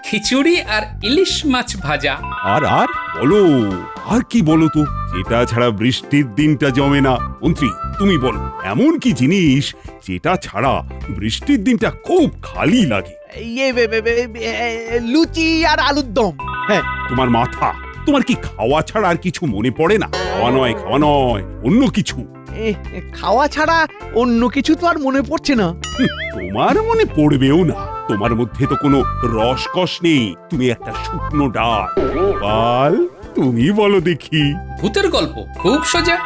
খিচুড়ি আর ইলিশ মাছ ভাজা। আর আর বলো, আর কি বলো তো, যেটা ছাড়া বৃষ্টির দিনটা জমে না। মন্ত্রী তুমি বলো, এমন কি জিনিস যেটা ছাড়া বৃষ্টির দিনটা খুব খালি লাগে? লুচি আর আলুর দম। হ্যাঁ, তোমার মাথা, তোমার কি খাওয়া ছাড়া আর কিছু মনে পড়ে না? খাওয়া নয়, অন্য কিছু। খাওয়া ছাড়া অন্য কিছু তো আর মনে পড়ছে না। তোমার মনে পড়বেও না, তোমার মধ্যে তো কোনো রসকস নেই, তুমি একটা শুকনো ডাল। গোপাল তুমি বলো দেখি। ভূতের গল্প খুব সোজা।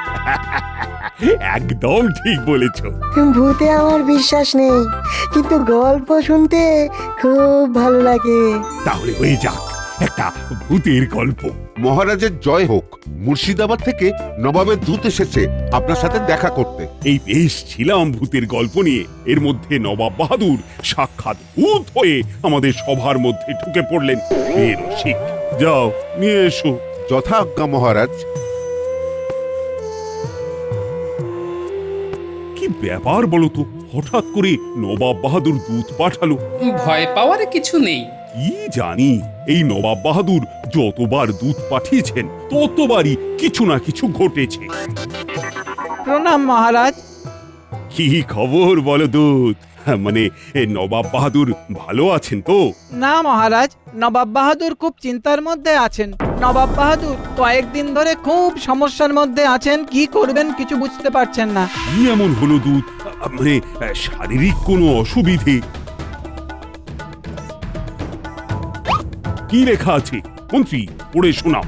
একদম ঠিক বলেছ। ভূতে আমার বিশ্বাস নেই, কিন্তু গল্প শুনতে খুব ভালো লাগে। তাহলে হয়ে যাক একটা ভূতের গল্প। মহারাজের জয় হোক। মুর্শিদাবাদ থেকে নবাবের দূত এসেছে আপনার সাথে দেখা করতে। এই বেশ ছিলাম ভূতের গল্প নিয়ে, এর মধ্যে নবাব বাহাদুর সাক্ষাৎ ভূত হয়ে আমাদের সভার মধ্যে ঢুকে পড়লেন। রসিক, যাও নিয়ে এসো। যথা আজ্ঞা মহারাজ। কি ব্যাপার বলো তো, হঠাৎ করে নবাব বাহাদুর দূত পাঠালো? ভয় পাওয়ার কিছু নেই। কি জানি, এই নবাব বাহাদুর যতবার দূত পাঠিয়েছেন ততবারই কিছু না কিছু ঘটেছে। প্রণাম মহারাজ। কি খবর বলো দূত? মানে নবাব বাহাদুর ভালো আছেন তো? না মহারাজ, নবাব বাহাদুর খুব চিন্তার মধ্যে আছেন। নবাব বাহাদুর কয়েকদিন ধরে খুব সমস্যার মধ্যে আছেন, কি করবেন কিছু বুঝতে পারছেন না। কি এমন হলো দূত? মানে শারীরিক কোনো অসুবিধে? কি লেখা আছে মন্ত্রী, পড়ে শোনাও।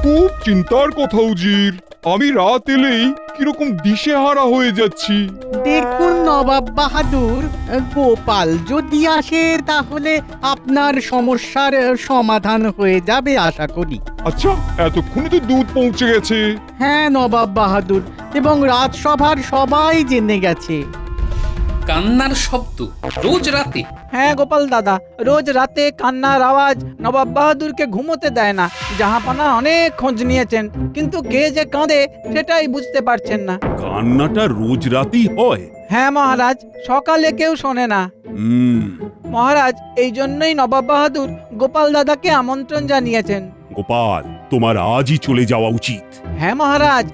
খুব চিন্তার কথা উজির, আমি রাত এলেই কিরকম দিশেহারা হয়ে যাচ্ছি। দেখুন নবাব বাহাদুর, গোপাল যদি আসে তাহলে আপনার সমস্যার সমাধান হয়ে যাবে আশা করি। আচ্ছা, এতক্ষণে তো দুধ পৌঁছে গেছে। হ্যাঁ নবাব বাহাদুর, এবং রাজসভার সবাই জেনে গেছে। কান্নার শব্দ রোজ রাতে? হ্যাঁ গোপাল দাদা, রোজ রাতে কান্নার আওয়াজ নবাব বাহাদুরকে ঘুমোতে দেয় না। জাহাপানা অনেক খোঁজ নিয়েছেন, কিন্তু কে যে কাঁদে সেটাই বুঝতে পারছেন না। কান্নাটা রোজ রাতেই হয়? হ্যাঁ মহারাজ, সকালে কেউ শোনে না। মহারাজ, এই জন্যই নবাব বাহাদুর গোপাল দাদাকে আমন্ত্রণ জানিয়েছেন। গোপাল, তোমার আজই চলে যাওয়া উচিত। হ্যাঁ মহারাজ,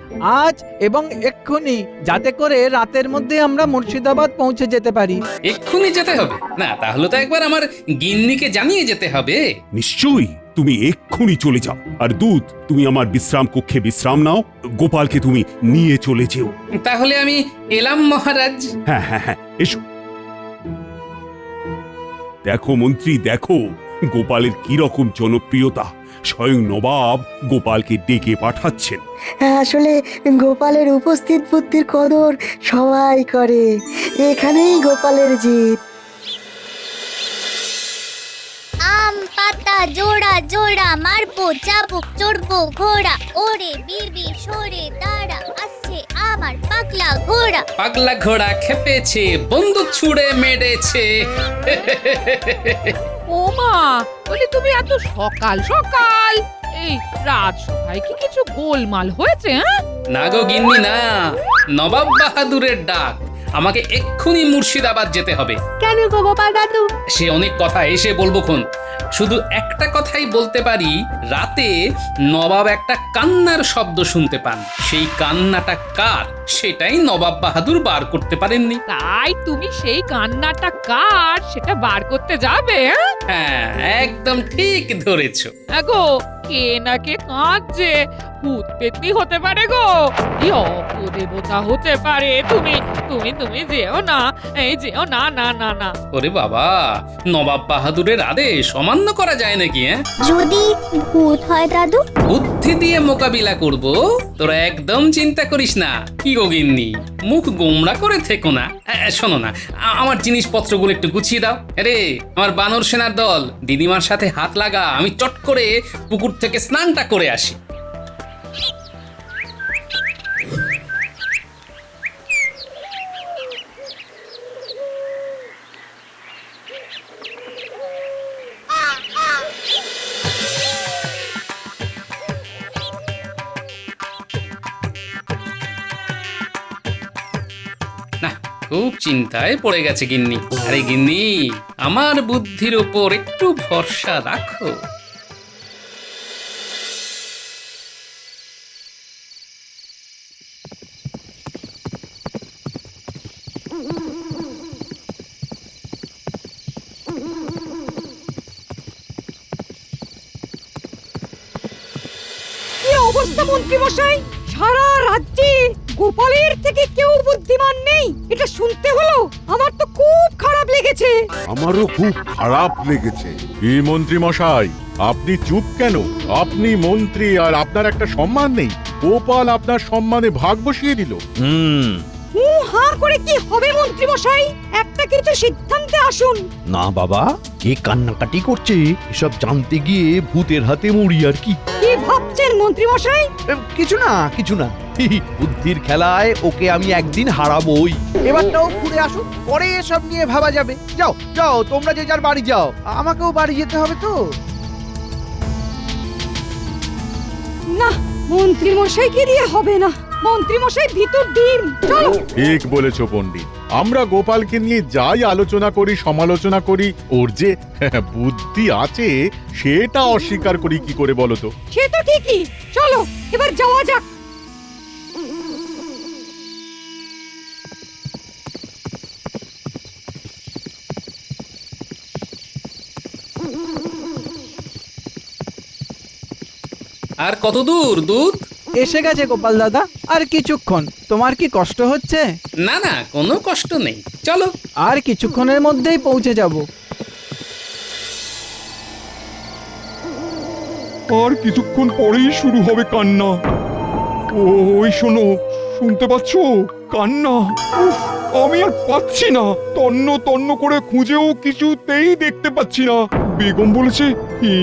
আজ এবং এক্ষুনি, যাতে করে রাতের মধ্যে আমরা মুর্শিদাবাদ পৌঁছে যেতে পারি। এক্ষুনি যেতে হবে? না, তাহলে তো একবার আমার গিন্নিকে জানিয়ে যেতে হবে। নিশ্চয়ই, তুমি এক্ষুনি চলে যাও। আর দূত, তুমি আমার বিশ্রাম কক্ষে বিশ্রাম নাও, গোপালকে তুমি নিয়ে চলে যেও। তাহলে আমি এলাম মহারাজ। হ্যাঁ হ্যাঁ হ্যাঁ, এসো। দেখো মন্ত্রী, দেখো গোপালের কি রকম জনপ্রিয়তা। স্বয়ং নবাব গোপালকে ডেকে পাঠাচ্ছেন। আসলে গোপালের উপস্থিত বুদ্ধির কদর সবাই করে, এখানেই গোপালের জিত। আম পাতা জোড়া জোড়া মারবো চাবুক চড়বো ঘোড়া, ওরে বীর বীর সরে দাঁড়া, আসছে আমার পাগলা ঘোড়া। পাগলা ঘোড়া খেপেছে, বন্দুক ছুড়ে মেরেছে। ও মা, বলি তুমি এত সকাল সকাল এই রাজসভায় কি কিছু গোলমাল হয়েছে? না গো গিন্নি না, নবাব বাহাদুরের ডাক। আমাকে এক্ষুনি মুর্শিদাবাদ যেতে হবে। কেন গো গোপাল দাদু? সে অনেক কথা, এসে বলবো খন। শুধু একটা কথাই বলতে পারি, রাতে নবাব একটা কান্নার শব্দ শুনতে পান। সেই কান্নাটা কার সেটাই নবাব বাহাদুর বার করতে পারেননি। তাই তুমি সেই কান্নাটা কার সেটা বার করতে যাবে? হ্যাঁ, একদম ঠিক ধরেছো। গো, কে না কে কাঁদছে, ভূত পেতনি হতে পারে গো, কি অপদেবতা হতে পারে। তুমি তুমি তুমি যেও না, এই যেও না, না না না। ওরে বাবা, নবাব বাহাদুরের আদেশ অমান্য করা যায় নাকি? যদি ভূত হয় দাদু? বুদ্ধি দিয়ে মোকাবিলা করব, তোরা একদম চিন্তা করিস না। কি গো গিন্নি, মুখ গোমড়া করে থেকো না। শোনো না, আমার জিনিসপত্রগুলো একটু গুছিয়ে দাও। আরে আমার বানর সেনার দল, দিদিমার সাথে হাত লাগা, আমি চট করে পুকুর থেকে স্নানটা করে আসি। না, খুব চিন্তায় পড়ে গেছে গিন্নি। আরে গিন্নি, আমার বুদ্ধির ওপর একটু ভরসা রাখো। কি অবস্থা মন্ত্রী মশাই, সারা রাজ্যে গোপালের থেকে কেউ বুদ্ধিমান নেই, এটা শুনতে হলো। আমার তো খুব খারাপ লেগেছে। আমারও খুব খারাপ লেগেছে। কি মন্ত্রী মশাই, আপনি চুপ কেন? আপনি মন্ত্রী আর আপনার একটা সম্মান নেই। গোপাল আপনার সম্মানে ভাগ বসিয়ে দিল। হা করে কি হবে মন্ত্রী মশাই, একটা কিছু সিদ্ধান্তে আসুন। না বাবা, কে কান্নাকাটি করছে এসব জানতে গিয়ে ভূতের হাতে মুড়ি আর কি। কি ভাবছেন মন্ত্রী মশাই? কিছু না কিছু না, বুদ্ধির খেলায় ওকে আমি একদিন হারাবোই। এবারটাও ঘুরে আসুন, পরে এসব নিয়ে ভাবা যাবে। যাও যাও, তোমরা যে যার বাড়ি যাও, আমাকেও বাড়ি যেতে হবে তো। না, মন্ত্রী মশাইকে দিয়ে হবে না। মন্ত্রী মশাই ভিতর ডিম। চলো। ঠিক বলেছো পণ্ডিত, আমরা গোপালকে নিয়ে যাই আলোচনা করি সমালোচনা করি, ওর যে বুদ্ধি আছে সেটা অস্বীকার করি কি করে বলো তো? সে তো ঠিকই, চলো এবার যাওয়া যাক। আর কত দূর দুধ? এসে গেছে গোপাল দাদা, আর কিছুক্ষণ। তোমার কি কষ্ট হচ্ছে? না না, কোনো কষ্ট নেই, চলো। আর কিছুক্ষণের মধ্যেই পৌঁছে যাব। আর কিছুক্ষণ পরেই শুরু হবে কান্না। ওই শোনো, শুনতে পাচ্ছো কান্না? উফ, আমি আর পাচ্ছি না, তন্ন তন্ন করে খুঁজেও কিছুতেই দেখতে পাচ্ছি না। বেগম বলেছে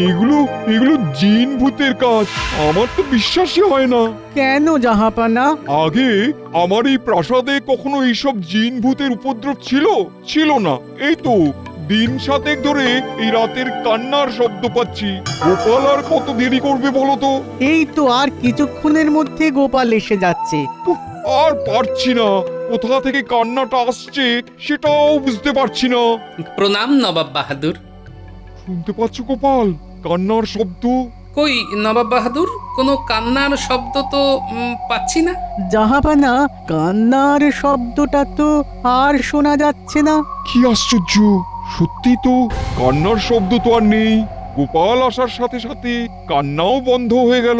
এগুলো এগুলো জিন ভূতের কাজ। আমার তো বিশ্বাসই হয় না। কেন জাহাপানা? আগে আমার এই প্রাসাদে কখনো এইসব জিন ভূতের উপদ্রব ছিল না। এই তো দিন 7 ধরে এই রাতের কান্নার শব্দ পাচ্ছি। গোপাল আর কত দেরি করবে বলো তো? এই তো আর কিছুক্ষণের মধ্যে গোপাল এসে যাচ্ছে। উফ, আর পারছি না, কোথা থেকে কান্নাটা আসছে সেটাও বুঝতে পারছি না। প্রণাম নবাব বাহাদুর। শুনতে পাচ্ছ গোপাল কান্নার শব্দ? কই নবাব বাহাদুর, কোনো কান্নার শব্দ তো পাচ্ছি না। জাহাপানা, কান্নার শব্দটা তো আর শোনা যাচ্ছে না। কি আশ্চর্য, সত্যি তো কান্নার শব্দ তো আর নেই। গোপাল আসার সাথে সাথে কান্নাও বন্ধ হয়ে গেল।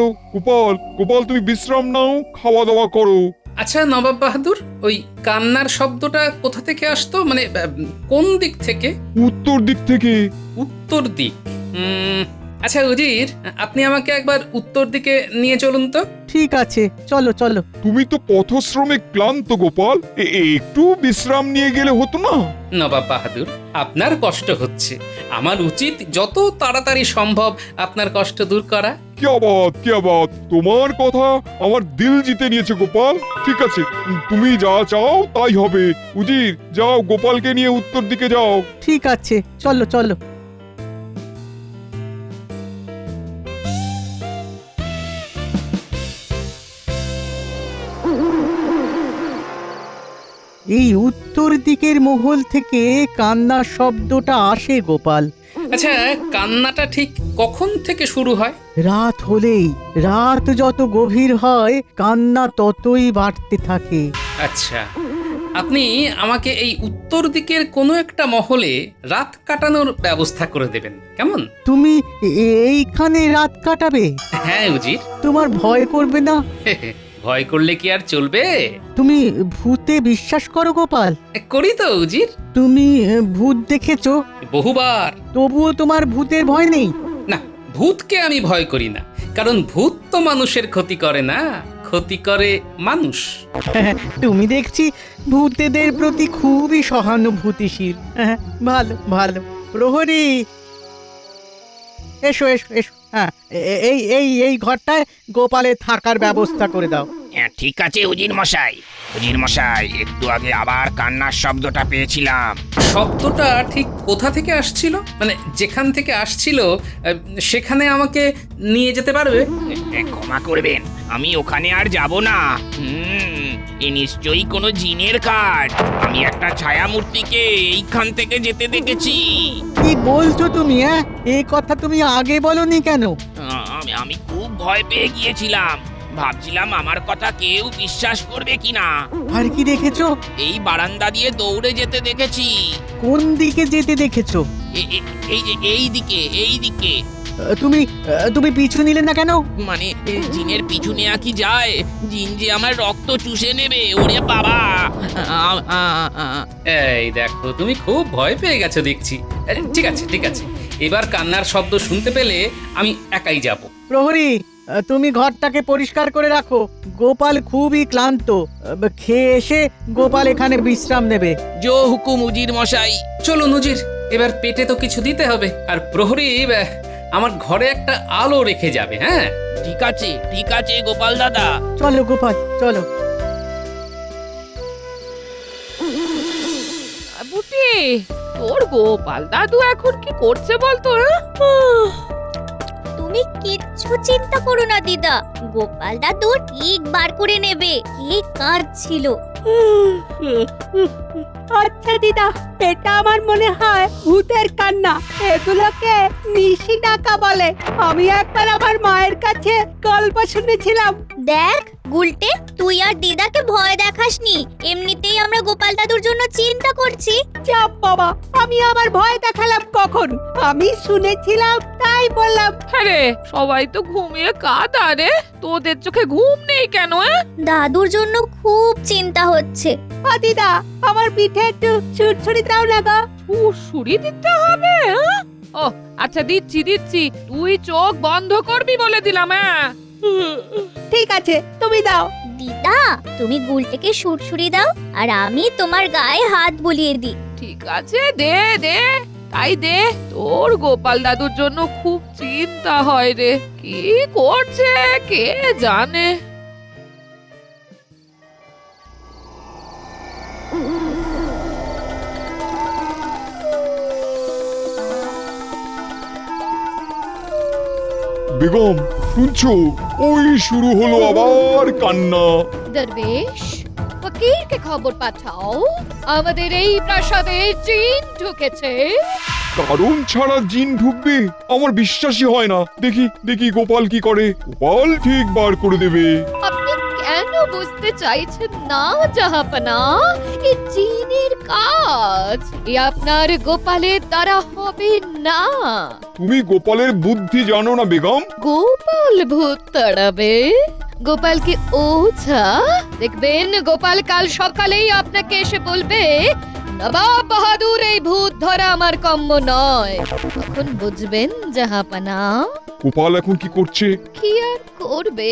গোপাল তুমি বিশ্রাম নাও, খাওয়া দাওয়া করো। আচ্ছা নবাব বাহাদুর, ওই কান্নার শব্দটা কোথা থেকে আসতো, মানে কোন দিক থেকে? উত্তর দিক থেকে। উত্তর দিক? আচ্ছা উজির, আপনি আমাকে একবার উত্তর দিকে নিয়ে চলুন তো। ঠিক আছে, চলো চলো। তুমি তো পথশ্রমে ক্লান্ত গোপাল, একটু বিশ্রাম নিয়ে গেলে হতো না? নবাব বাহাদুর, আপনার কষ্ট হচ্ছে, আমার উচিত যত তাড়াতাড়ি সম্ভব আপনার কষ্ট দূর করা। কি আবাদ, তোমার কথা আমার দিল জিতে নিয়েছে গোপাল। ঠিক আছে, তুমি যা চাও তাই হবে। উজির, যাও গোপালকে নিয়ে উত্তর দিকে যাও। ঠিক আছে, চলো চলো। এই উত্তর দিকের মহল থেকে কান্নার শব্দটা আসে গোপাল। আচ্ছা, কান্নাটা ঠিক কখন থেকে শুরু হয়? রাত হলেই, রাত যত গভীর হয় কান্না ততই বাড়তে থাকে। আচ্ছা, আপনি আমাকে এই উত্তর দিকের কোনো একটা মহলে রাত কাটানোর ব্যবস্থা করে দেবেন, কেমন? তুমি এইখানে রাত কাটাবে? হ্যাঁ উজির। তোমার ভয় করবে না? ভয় করলে কি আর চলবে? তুমি ভূতে বিশ্বাস করো গোপাল? করি তো উজির। তুমি ভূত দেখেছো? বহুবার। তবুও তোমার ভূতের ভয় নেই? না, ভূতকে আমি ভয় করি না, কারণ ভূত তো মানুষের ক্ষতি করে না, ক্ষতি করে মানুষ। তুমি দেখছি ভূতেদের প্রতি খুবই সহানুভূতিশীল। ভালো ভালো। প্রহরী, এসো এসো এসো। হ্যাঁ, এই ঘরটায় গোপালের থাকার ব্যবস্থা করে দাও। ঠিক আছে উজির মশাই, একটু আগে আবার কান্নার শব্দটা পেয়েছিলাম। শব্দটা ঠিক কোথা থেকে আসছিল, মানে যেখান থেকে আসছিল সেখানে আমাকে নিয়ে যেতে পারবে? ক্ষমা করবেন, আমি ওখানে আর যাব না। এ নিশ্চয়ই কোনো জিনের কাজ। আমি একটা ছায়া মূর্তিকে এইখান থেকে যেতে দেখেছি। কি বলছো তুমি? এই কথা তুমি আগে বলনি কেন? আমি খুব ভয় পেয়ে গিয়েছিলাম, ভাবছিলাম আমার কথা কেউ বিশ্বাস করবে কিনা। আর কি দেখেছো? এই বারান্দা দিয়ে দৌড়ে যেতে দেখেছি। কোন দিকে যেতে দেখেছো? এই যে এই দিকে। তুমি পিছু নিলে না কেন? মানে জিনের পিছু নেওয়া কি যায়? জিন যে আমার রক্ত চুষে নেবে। ওরে বাবা! এই দেখো, তুমি খুব ভয় পেয়ে গেছো দেখছি। ঠিক আছে ঠিক আছে, এবার কান্নার শব্দ শুনতে পেলে আমি একাই যাব। প্রহরী, তুমি ঘরটাকে পরিষ্কার করে রাখো। গোপাল খুবই ক্লান্ত, খেয়ে এসে গোপাল এখানে বিশ্রাম নেবে। জো হুকুম উজির মশাই। চলো নজির, এবার পেটে তো কিছু দিতে হবে। আর প্রহরী আমার ঘরে একটা আলো রেখে যাবে। হ্যাঁ ঠিক আছে গোপাল দাদা। চলো গোপাল, চলো। বুটি, তোর গোপাল দাদু এখন কি করছে বলতো? তুমি কিচ্ছু চিন্তা করো না দিদা, গোপাল দাদু ঠিক বার করে নেবে কে কার ছিল। আচ্ছা দিদা, এটা আমার মনে হয় ভূতের কান্না। এগুলোকে নিশি ডাকা বলে। আমি একবার আমার মায়ের কাছে গল্প শুনেছিলাম। দেখ গুলটে, তুই আর দিদাকে ভয় দেখাসনি, এমনিতেই আমরা গোপাল দাদুর জন্য চিন্তা করছি। চাপ বাবা, আমি আমার ভয় দেখালাম কখন? আমি শুনেছিলাম তাই বললাম। আরে সবাই তো ঘুমিয়ে কাঁদা রে, তোদের চোখে ঘুম নেই কেন? দাদুর জন্য খুব চিন্তা হচ্ছে। দিদা, আমার পিঠে একটু ছুরছুরি দাও না গো। ছুরি দিতে হবে? ও আচ্ছা, দিচ্ছি। তুই চোখ বন্ধ করবি বলে দিলাম। ঠিক আছে, তুমি দাও। দিদা, তুমি গুলটেকে সুরসুরি দাও আর আমি তোমার গায়ে হাত বুলিয়ে দিই। ঠিক আছে, দে তাই দে। তোর গোপাল দাদুর জন্য খুব চিন্তা হয় রে, কি করছে কে জানে। বেগম, শুনছো? ওই শুরু হলো আবার কান্না। দরবেশ, ফকিরকে খবর পাঠাও, আমাদের এই প্রাসাদে জিন ঢুকেছে। কারণ ছাড়া জিন ঢুকবে? আমার বিশ্বাসই হয় না। দেখি গোপাল কি করে। গোপাল ঠিক বার করে দেবে। আপনি কেন বুঝতে চাইছেন না জাহাপনা? এই জিনের কাজ এ আপনার গোপালের দ্বারা হবে না। তুমি গোপালের বুদ্ধি জানো না বেগম? গোপাল ভূত তাড়াবে? গোপালকে ওঝা দেখবেন, গোপাল কাল সকালেই আপনাকে এসে বলবে, নবাব বাহাদুর এই ভূত ধরা আমার কম্য নয়। তখন বুঝবেন জাহাপনা। গোপাল এখন কি করছে? কি আর করবে,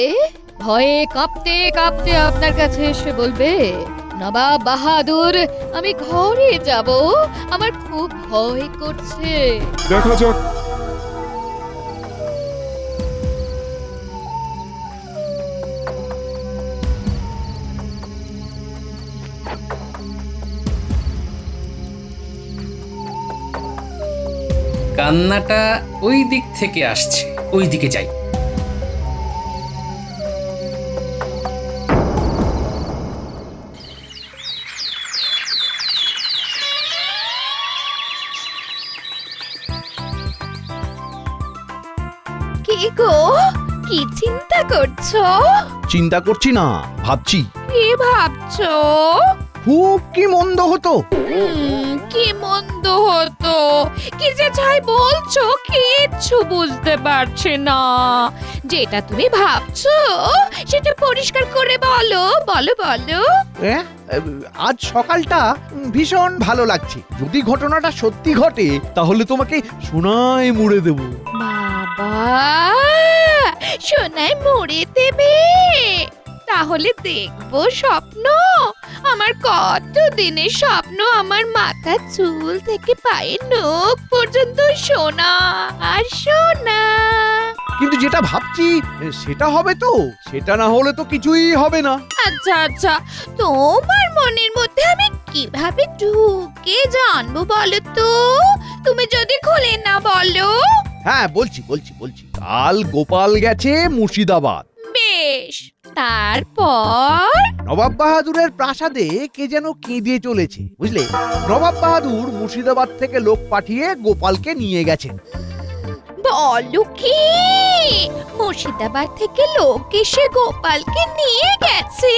ভয়ে কাঁপতে কাঁপতে আপনার কাছে এসে বলবে, নবাব বাহাদুর আমি ঘরে যাব, আমার খুব ভয় করছে। দেখা যাক। কান্নাটা ওই দিক থেকে আসছে, ওই দিকে যাই। কি গো, কি চিন্তা করছো? চিন্তা করছি না, ভাবছি কি ভাবছো? খুব কি মন্দ হতো। কি মন্দ হতো? কি যে চাই বলছো, কিচ্ছু বুঝতে পারছি না। যেটা তুমি ভাবছো সেটা পরিষ্কার করে বলো। আজ সকালটা ভীষণ ভালো লাগছে। যদি ঘটনাটা সত্যি ঘটে তাহলে তোমাকে সোনায় মুড়ে দেব। বাবা, সোনায় মুড়ে দেবে? তাহলে দেখবো স্বপ্ন। আমার কত দিনের স্বপ্ন, আমার মাথা চুল থেকে পায়ের নখ পর্যন্ত সোনা আর সোনা। কিন্তু যেটা ভাবছি সেটা হবে তো? সেটা না হলে তো কিছুই হবে না। আচ্ছা, তোমার মনের মধ্যে আমি কিভাবে ঢুকে জানবো বলো তো? তুমি যদি খুলে না বলো। হ্যাঁ বলছি। কাল গোপাল গেছে মুর্শিদাবাদ। বেশ, জিনিস। তারপর নবাব বাহাদুরের প্রাসাদে কে যেন কেঁদে চলেছে, বুঝলে? নবাব বাহাদুর মুর্শিদাবাদ থেকে লোক পাঠিয়ে গোপালকে নিয়ে গেছেন। বলো কি, মুর্শিদাবাদ থেকে লোক এসে গোপালকে নিয়ে গেছে?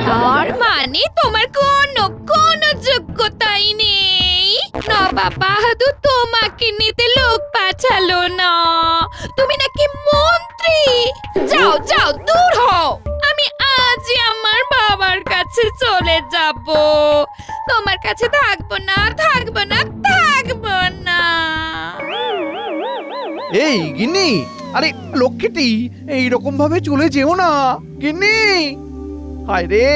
তার মানে তোমার কোনো যোগ্যতাই নেই। নবাব বাহাদুর তোমাকে নিতে লোক পাঠালো না, তুমি নাকি মন্ত্রী। যাও যাও, দূর হও। আমি আজই আমার বাবার কাছে চলে যাব। তোমার কাছে থাকবো না, থাকবো না, থাকবো না। এই গিন্নি, আরে লক্ষ্মীটি, এইরকম ভাবে চলে যেও না গিন্নি। হায় রে,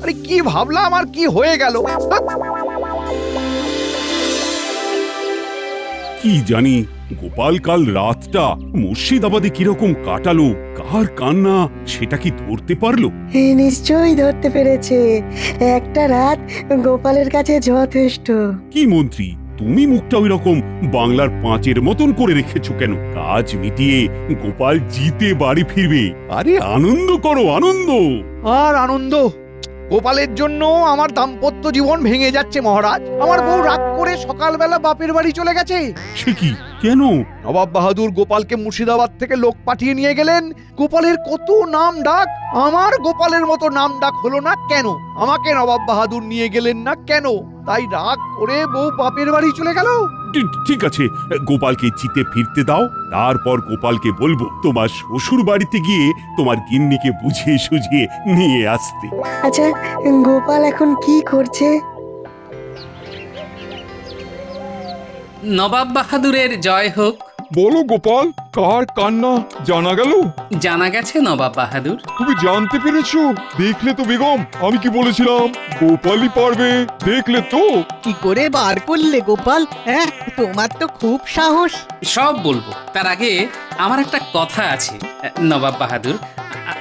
আরে কি ভাবলাম আর কি হয়ে গেল। কি জানি গোপাল কাল রাতটা মুর্শিদাবাদে কিরকম কাটালো, কার কান্না সেটা কি ধরতে পারলো? নিশ্চয়ই ধরতে পেরেছে। একটা রাত গোপালের কাছে যথেষ্ট। কি মন্ত্রী, তুমি মুখটা ওই রকম বাংলার পাঁচের মতন করে রেখেছো কেন? কাজ মিটিয়ে গোপাল জিতে বাড়ি ফিরবে। আরে আনন্দ করো, আনন্দ। আর আনন্দ? গোপালের জন্য আমার দাম্পত্য জীবন ভেঙে যাচ্ছে মহারাজ। আমার বউ রাগ করে সকালবেলা বাপের বাড়ি চলে গেছে। সে কি, কেন? নবাব বাহাদুর গোপালকে মুর্শিদাবাদ থেকে লোক পাঠিয়ে নিয়ে গেলেন। গোপালের কত নাম ডাক, আমার গোপালের মতো নাম ডাক হলো না কেন? আমাকে নবাব বাহাদুর নিয়ে গেলেন না কেন? তাই রাগ করে বউ বাপের বাড়ি চলে গেল। ঠিক আছে, গোপালকে জিতে ফিরতে দাও। তারপর গোপালকে বলবো তোমার শ্বশুর বাড়িতে গিয়ে তোমার গিন্নিকে বুঝিয়ে সুঝিয়ে নিয়ে আসতে। আচ্ছা, গোপাল এখন কি করছে? নবাব বাহাদুরের জয় হোক। বলো গোপাল, কার কান্না জানা গেল? জানা গেছে নবাব বাহাদুর। তুমি জানতে পেরেছো? দেখলে তো বেগম, আমি কি বলেছিলাম? গোপালই পারবে, দেখলে তো। কি করে বার করলে গোপাল? হ্যাঁ, তোমার তো খুব সাহস। সব বলবো, তার আগে আমার একটা কথা আছে। নবাব বাহাদুর,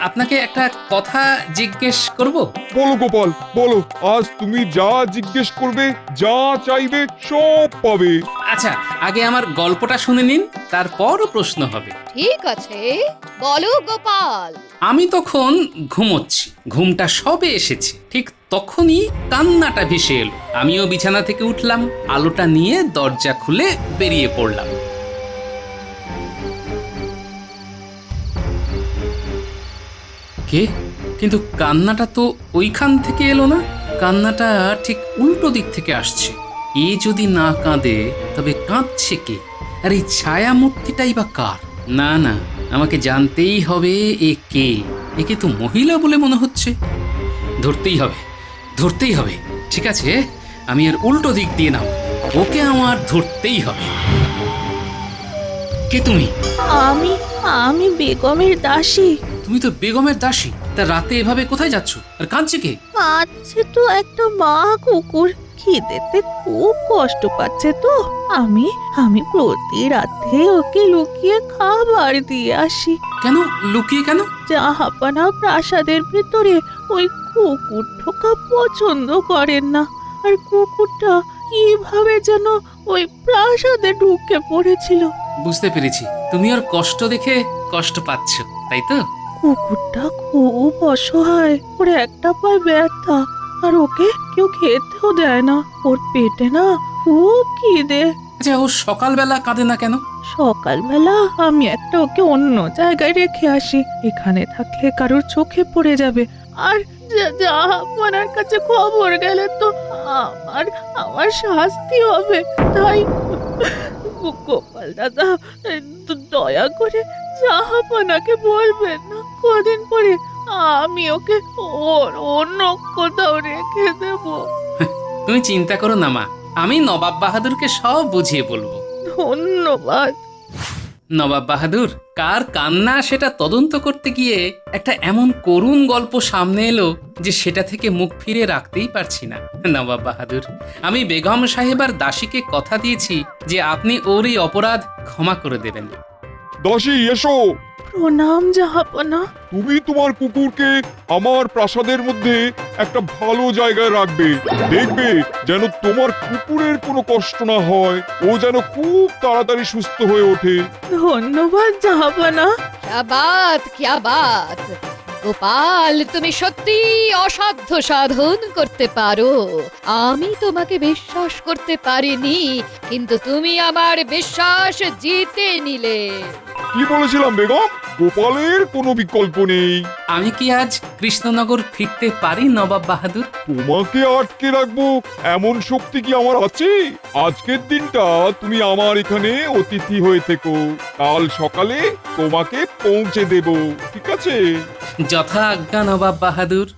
আপনাকে একটা কথা জিজ্ঞেস করব? বলো গোপাল, বলো। আজ তুমি যা জিজ্ঞেস করবে, যা চাইবে, সব পাবে। আচ্ছা, আগে আমার গল্পটা শুনে নিন, তারপর প্রশ্ন হবে। ঠিক আছে, বলো গোপাল। আমি তখন ঘুমোচ্ছি, ঘুমটা সবে এসেছে। ঠিক তখনই কান্নাটা ভেসে এলো। আমিও বিছানা থেকে উঠলাম, আলোটা নিয়ে দরজা খুলে বেরিয়ে পড়লাম। কে? কিন্তু কান্নাটা তো ওইখান থেকে এলো না। কান্নাটা ঠিক উল্টো দিক থেকে আসছে। এ যদি না কাঁদে তবে কাঁদছে কে? আর এই ছায়া মূর্তিটাই বা কার? না না, আমাকে জানতেই হবে এ কে। একে তো মহিলা বলে মনে হচ্ছে। ধরতেই হবে, ধরতেই হবে। ঠিক আছে, আমি এর উল্টো দিক দিয়ে নাও। ওকে আমার ধরতেই হবে। কে তুমি? আমি বেগমের দাসী। তুমি তো বেগমের দাসী। তা রাতে এভাবে কোথায় যাচ্ছ? আর কাঁদছে কে? কাঁদছে তো একটা মা কুকুর। খিদেতে খুব কষ্ট পাচ্ছে তো। আমি প্রতি রাতে ওকে লুকিয়ে খাবার দিয়ে আসি। কেন লুকিয়ে কেন? জাহাপানা প্রাসাদের ভেতরে ওই কুকুর ঢোকা পছন্দ করেন না। আর কুকুরটা কিভাবে যেন ওই প্রাসাদে ঢুকে পড়েছিল। বুঝতে পেরেছি, তুমি ওর কষ্ট দেখে কষ্ট পাচ্ছ, তাই তো? কুকুরটা খুব অসহায়, ওর একটা পায়ে ব্যথা, আর ওকে কেউ খেতেও দেয় না। ওর পেটে না খুব খিদে। আচ্ছা, ও সকালবেলা কাঁদে না কেন? সকালবেলা আমি একটা ওকে অন্য জায়গায় রেখে আসি। এখানে থাকলে কারোর চোখে পড়ে যাবে। আর জাহাপনার কাছে খবর গেলে তো আমার শাস্তি হবে। তাই গোপাল দাদা, দয়া করে জাহাপনাকে বলবেন না। কদিন পরে আমি ওকে অন্য কোথাও রেখে দেব। তুমি চিন্তা করো না মা, আমি নবাব বাহাদুরকে সব বুঝিয়ে বলবো। ধন্যবাদ। নবাব বাহাদুর, কার কান্না সেটা তদন্ত করতে গিয়ে একটা এমন করুণ গল্প সামনে এলো যে সেটা থেকে মুখ ফিরে রাখতেই পারছি না। নবাব বাহাদুর, আমি বেগম সাহেবার দাসীকে কথা দিয়েছি যে আপনি ওর এই অপরাধ ক্ষমা করে দেবেন। দাসী, এসো। প্রণাম জাহাপনা। তুমি তোমার কুকুরকে আমার প্রাসাদের মধ্যে একটা ভালো জায়গায় রাখবে। দেখবে যেন তোমার কুকুরের কোনো কষ্ট না হয়। ও যেন খুব তাড়াতাড়ি সুস্থ হয়ে ওঠে। ধন্যবাদ জাহাপনা। क्या बात, क्या बात। গোপাল তুমি সত্যি অসাধ্য সাধন করতে পারো। আমি তোমাকে বিশ্বাস করতে পারিনি, কিন্তু তুমি আমার বিশ্বাস জিতে নিলে। কি বলেছিলাম বেগম, গোপালের কোনো বিকল্প নেই। আমি কি আজ কৃষ্ণনগর ফিরতে পারি নবাব বাহাদুর? তোমাকে আটকে রাখবো এমন শক্তি কি আমার আছে? আজকের দিনটা তুমি আমার এখানে অতিথি হয়ে থেকো, কাল সকালে তোমাকে পৌঁছে দেব, ঠিক আছে? যথা আজ্ঞা নবাব বাহাদুর।